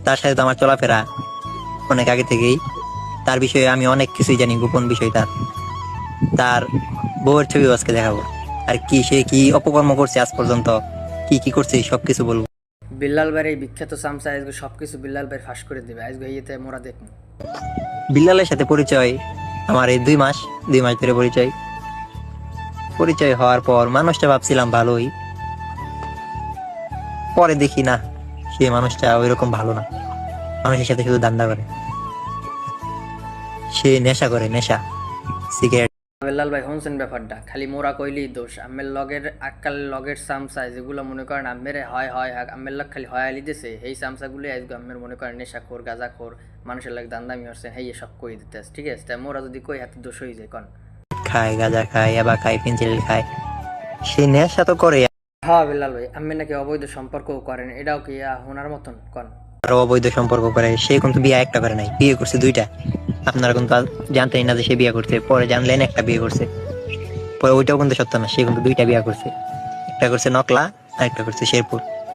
তার সাথে তো আমার চলাফেরা অনেক আগে থেকেই। তার বিষয়ে আমি অনেক কিছুই জানি, গোপন বিষয় তার। তার বউয়ের ছবিও আজকে দেখাবো। আর কি সে কি অপকর্ম করছে আজ পর্যন্ত, কি কি করছে সবকিছু বলবো। বিল্লাল ভাইয়ের এই বিখ্যাত চামচা আজকে সবকিছু বিল্লাল ভাই ফাঁস করে দিবে আজকে ইয়েতে মোরা দেখবো। বিল্লালের সাথে পরিচয় আমার এই 2 মাস, 2 মাস ধরে পরিচয়। পরিচয় হওয়ার পর মানুষটা ভাবছিলাম ভালোই, পরে দেখি না, সে মানুষটা ওইরকম ভালো না। মানুষের সাথে শুধু দান্দা করে, সে নেশা করে, নেশা, সিগারেট। বিল্লাল ভাই শুনছেন ব্যাপারটা, খালি মোরা কইলেই দোষ। আমের লগের আক্কাল লগের চামচা যেগুলো মনে করেন আমের হয় হয় আমের লগ খালি হয় আলি দিছে, এই চামচাগুলি আজকে আমের মনে করেন নেশাখোর গাঁজাখোর মানুষের লাগে দান্দামি হচ্ছে, হেই সব কই দিতে আছে। ঠিক আছে, তাই মোরা যদি কই হাতে দোষ হয়ে যায় কন। খায়, গাঁজা খায়, ইয়াবা খায়, পেন্সিল খায়, সে নেশা তো করে। হ্যাঁ বিল্লাল ভাই, আমি নাকি অবৈধ সম্পর্কও করেন, এটাও কি হোনার মতন কন। আরো অবৈধ সম্পর্ক করে। সে কিন্তু বিয়ে একটা করে নাই, বিয়ে করছে 2টা। আপনারা কিন্তু জানতেই না যে সে বিয়ে করছে, পরে জানলেন একটা বিয়ে করছে। পরে ওইটাও কিন্তু সত্য না, সে কিন্তু 2টা বিয়ে করছে। একটা করছে নকলা আর একটা করছে শেরপুর।